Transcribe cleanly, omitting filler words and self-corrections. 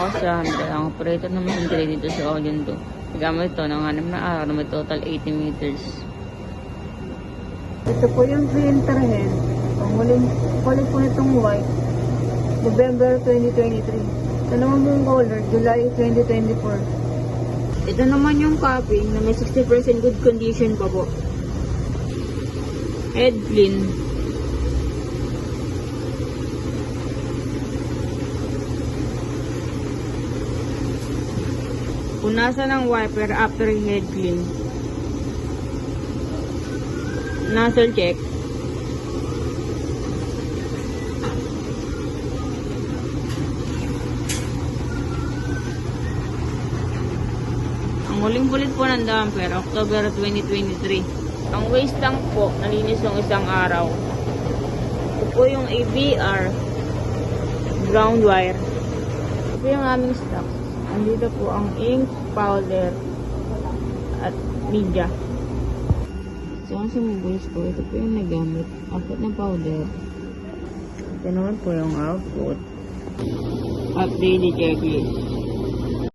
ako sa ang operator na mahinggay dito sa Audion 2. Gamit ito ng 6 na araw na may total 80 meters. Ito po yung printer head. Ang huling po nitong white, November 2023. Ito naman yung color, July 2024. Ito naman yung copy na may 60% good condition pa po. Head clean. Punasan ng wiper after head clean. Nozzle check. Ang huling bulit po ng damper, October 2023. Ang waste tank po, nalinis yung isang araw. Ito po yung ABR ground wire. Ito po yung aming stock. Andito po ang ink, powder, at media. So, ang sumubulis po, ito po yung nagamit. Output ng powder. Ito naman po yung output. At daily checklist.